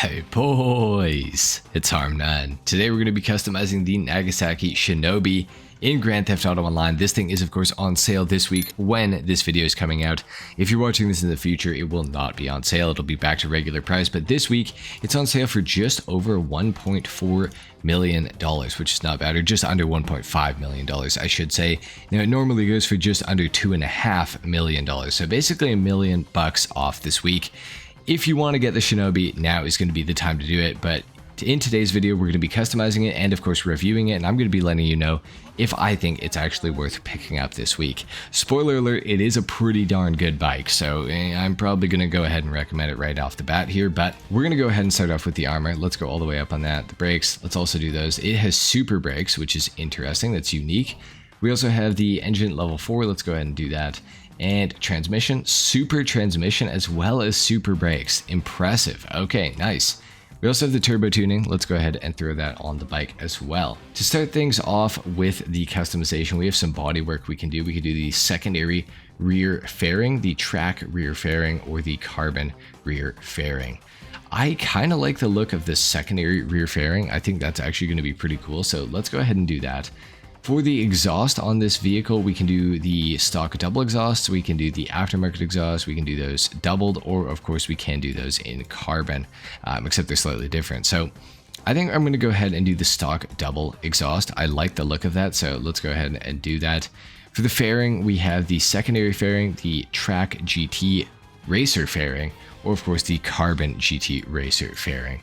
Hey boys, it's HarmNone. Today we're going to be customizing the Nagasaki Shinobi in Grand Theft Auto Online. This thing is of course on sale this week when this video is coming out. If you're watching this in the future, it will not be on sale. It'll be back to regular price, but this week it's on sale for just over $1.4 million, which is not bad, or just under $1.5 million, I should say. Now it normally goes for just under $2.5 million, so basically $1 million off this week. If you want to get the Shinobi, now is going to be the time to do it, but in today's video we're going to be customizing it and of course reviewing it, and I'm going to be letting you know if I think it's actually worth picking up this week. Spoiler alert, it is a pretty darn good bike, so I'm probably going to go ahead and recommend it right off the bat here, but we're going to go ahead and start off with the armor. Let's go all the way up on that. The brakes, let's also do those. It has super brakes, which is interesting, that's unique. We also have the engine level 4, let's go ahead and do that. And transmission, super transmission, as well as super brakes. Impressive. Okay, nice. We also have the turbo tuning. Let's go ahead and throw that on the bike as well. To start things off with the customization, we have some body work we can do. We can do the secondary rear fairing, the track rear fairing, or the carbon rear fairing. I kind of like the look of this secondary rear fairing. I think that's actually going to be pretty cool. So let's go ahead and do that. For the exhaust on this vehicle, we can do the stock double exhausts, we can do the aftermarket exhaust, we can do those doubled, or of course we can do those in carbon, except they're slightly different. So I think I'm going to go ahead and do the stock double exhaust. I like the look of that, so let's go ahead and do that. For the fairing, we have the secondary fairing, the track GT racer fairing, or of course the carbon GT racer fairing.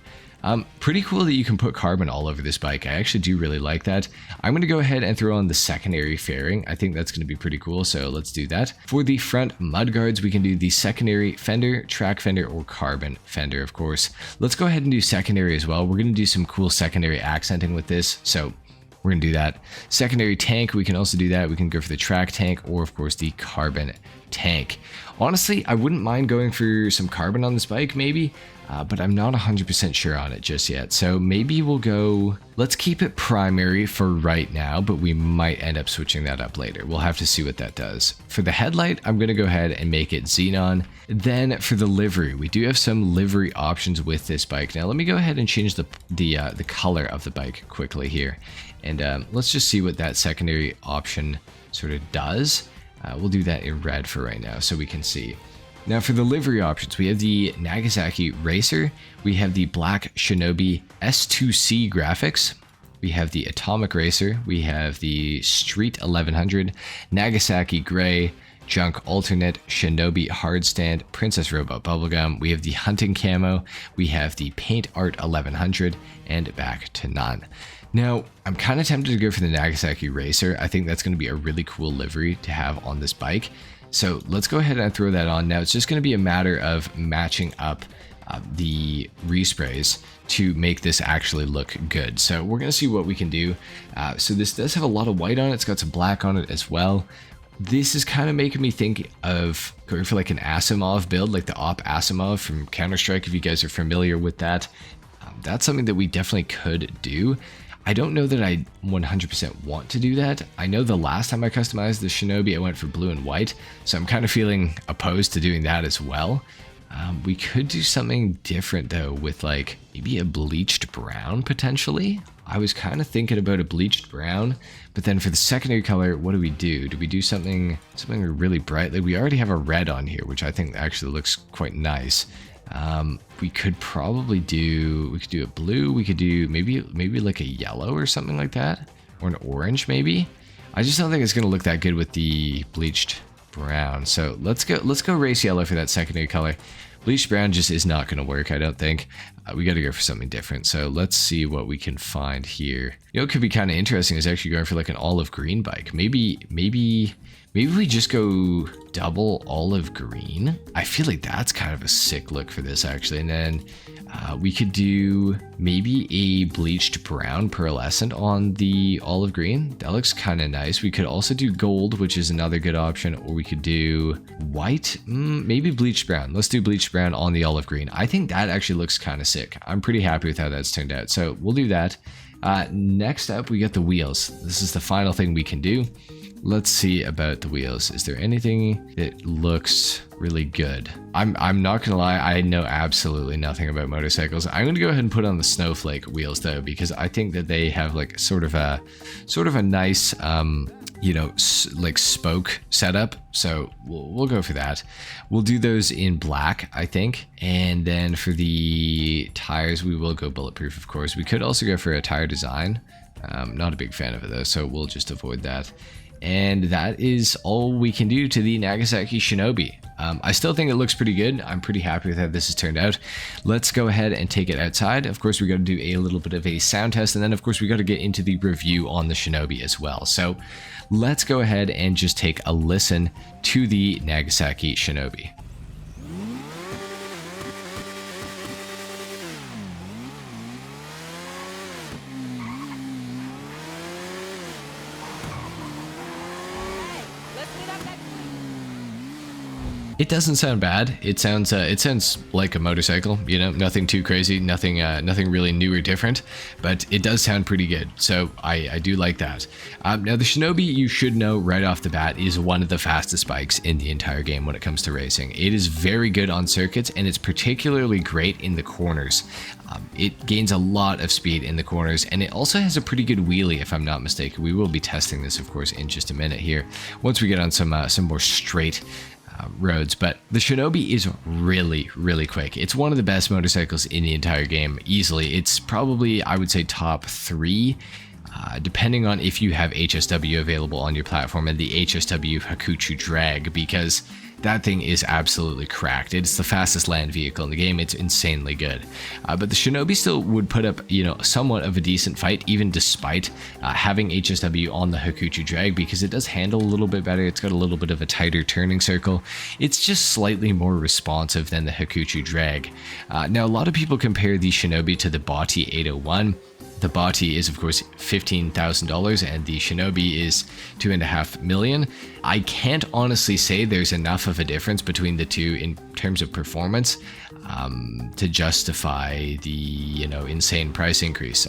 Pretty cool that you can put carbon all over this bike. I actually do really like that. I'm going to go ahead and throw on the secondary fairing. I think that's going to be pretty cool, so let's do that. For the front mudguards, we can do the secondary fender, track fender, or carbon fender, of course. Let's go ahead and do secondary as well. We're going to do some cool secondary accenting with this, so we're going to do that. Secondary tank, we can also do that. We can go for the track tank, or of course the carbon tank. Honestly, I wouldn't mind going for some carbon on this bike, maybe. But I'm not 100% sure on it just yet. So maybe we'll go, let's keep it primary for right now, but we might end up switching that up later. We'll have to see what that does. For the headlight, I'm going to go ahead and make it xenon. Then for the livery, we do have some livery options with this bike. Now let me go ahead and change the color of the bike quickly here. And let's just see what that secondary option sort of does. We'll do that in red for right now so we can see. Now for the livery options, we have the Nagasaki Racer, we have the Black Shinobi S2C graphics, we have the Atomic Racer, we have the Street 1100, Nagasaki Gray, Junk Alternate, Shinobi Hardstand, Princess Robot Bubblegum, we have the Hunting Camo, we have the Paint Art 1100, and back to none. Now, I'm kind of tempted to go for the Nagasaki Racer. I think that's going to be a really cool livery to have on this bike. So let's go ahead and throw that on. Now it's just going to be a matter of matching up the resprays to make this actually look good. So we're going to see what we can do. So this does have a lot of white on it. It's got some black on it as well. This is kind of making me think of going for like an Asimov build, like the Op Asimov from Counter-Strike, if you guys are familiar with that. That's something that we definitely could do. I don't know that I 100% want to do that. I know the last time I customized the Shinobi, I went for blue and white, so I'm kind of feeling opposed to doing that as well. We could do something different though, with like maybe a bleached brown potentially. I was kind of thinking about a bleached brown, but then for the secondary color, what do we do? Do we do something really bright? Like we already have a red on here, which I think actually looks quite nice. We could probably do, we could do a blue, we could do maybe like a yellow or something like that, or an orange maybe. I just don't think it's going to look that good with the bleached brown. So let's go race yellow for that secondary color. Bleached brown just is not going to work, I don't think. We got to go for something different. So let's see what we can find here. You know, what could be kind of interesting is actually going for like an olive green bike. Maybe we just go double olive green. I feel like that's kind of a sick look for this actually. And then we could do maybe a bleached brown pearlescent on the olive green. That looks kind of nice. We could also do gold, which is another good option, or we could do white, maybe bleached brown. Let's do bleached brown on the olive green. I think that actually looks kind of sick. I'm pretty happy with how that's turned out. So we'll do that. Next up, we got the wheels. This is the final thing we can do. let's see about the wheels. Is there anything that looks really good? I'm not gonna lie, I know absolutely nothing about motorcycles. I'm gonna go ahead and put on the snowflake wheels though, because I think that they have like sort of a nice you know, like spoke setup. So we'll go for that. We'll do those in black, I think. And then for the tires, we will go bulletproof, of course. We could also go for a tire design. Not a big fan of it though, so we'll just avoid that. And that is all we can do to the Nagasaki Shinobi. I still think it looks pretty good. I'm pretty happy with how this has turned out. Let's go ahead and take it outside. Of course, we got to do a little bit of a sound test, and then of course we got to get into the review on the Shinobi as well. So let's go ahead and just take a listen to the Nagasaki Shinobi. It doesn't sound bad. It sounds like a motorcycle, you know, nothing too crazy, nothing really new or different, but it does sound pretty good. So I do like that. Now the Shinobi, you should know right off the bat, is one of the fastest bikes in the entire game when it comes to racing. It is very good on circuits, and it's particularly great in the corners. It gains a lot of speed in the corners, and it also has a pretty good wheelie, if I'm not mistaken. We will be testing this, of course, in just a minute here, once we get on some more straight roads. But the Shinobi is really quick. It's one of the best motorcycles in the entire game, easily. It's probably, I would say, top 3, depending on if you have HSW available on your platform and the HSW Hakuchu drag, because that thing is absolutely cracked. It's the fastest land vehicle in the game. It's insanely good. But the Shinobi still would put up, you know, somewhat of a decent fight, even despite having HSW on the Hakuchu drag, because it does handle a little bit better. It's got a little bit of a tighter turning circle. It's just slightly more responsive than the Hakuchu drag. Now, a lot of people compare the Shinobi to the Bati 801. The Bati is, of course, $15,000, and the Shinobi is $2.5 million. I can't honestly say there's enough of a difference between the two in terms of performance to justify the, you know, insane price increase.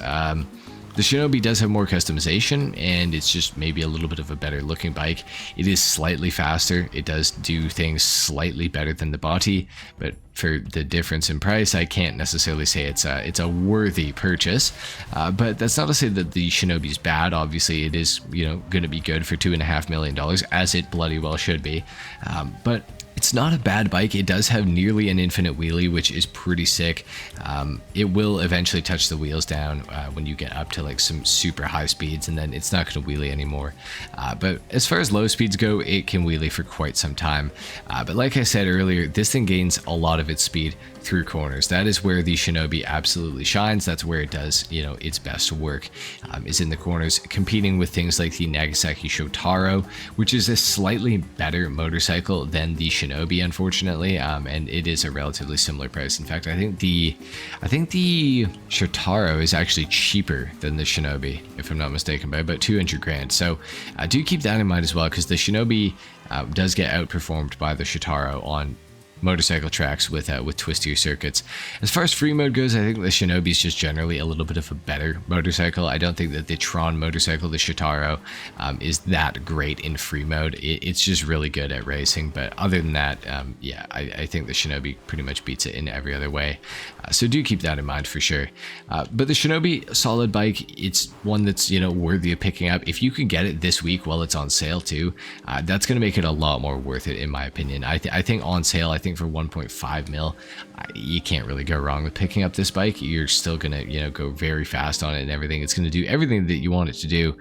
The Shinobi does have more customization, and it's just maybe a little bit of a better looking bike. It is slightly faster. It does do things slightly better than the Bati, but for the difference in price, I can't necessarily say it's a worthy purchase. But that's not to say that the Shinobi is bad. Obviously, it is, you know, going to be good for $2.5 million, as it bloody well should be. But it's not a bad bike. It does have nearly an infinite wheelie, which is pretty sick. It will eventually touch the wheels down when you get up to like some super high speeds, and then it's not going to wheelie anymore. But as far as low speeds go, it can wheelie for quite some time. But like I said earlier, this thing gains a lot of its speed through corners. That is where the Shinobi absolutely shines. That's where it does, you know, its best work, is in the corners, competing with things like the Nagasaki Shotaro, which is a slightly better motorcycle than the Shinobi, unfortunately, and it is a relatively similar price. In fact, I think the Shotaro is actually cheaper than the Shinobi, if I'm not mistaken, by about 200 grand. So do keep that in mind as well, because the Shinobi does get outperformed by the Shotaro on motorcycle tracks with twistier circuits. As far as free mode goes, I think the Shinobi is just generally a little bit of a better motorcycle. I don't think that the Tron motorcycle, the Shotaro, is that great in free mode. It's just really good at racing, but other than that, yeah, I think the Shinobi pretty much beats it in every other way. So do keep that in mind for sure. But the Shinobi, solid bike. It's one that's, you know, worthy of picking up. If you can get it this week while it's on sale too, that's going to make it a lot more worth it, in my opinion. I think on sale, I think for 1.5 mil, you can't really go wrong with picking up this bike. You're still going to, you know, go very fast on it and everything. It's going to do everything that you want it to do.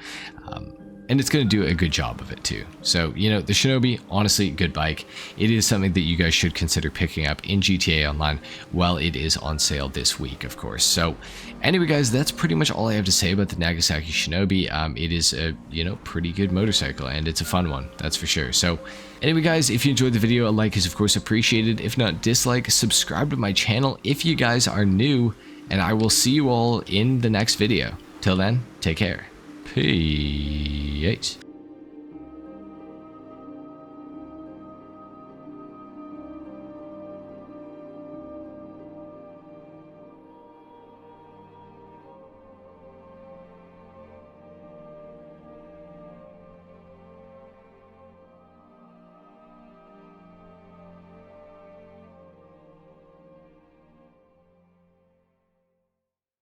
And it's going to do a good job of it too. So, you know, the Shinobi, honestly, good bike. It is something that you guys should consider picking up in GTA Online while it is on sale this week, of course. So anyway, guys, that's pretty much all I have to say about the Nagasaki Shinobi. It is a, you know, pretty good motorcycle, and it's a fun one, that's for sure. So anyway, guys, if you enjoyed the video, a like is of course appreciated. If not, dislike, subscribe to my channel if you guys are new, and I will see you all in the next video. Till then, take care. Peace.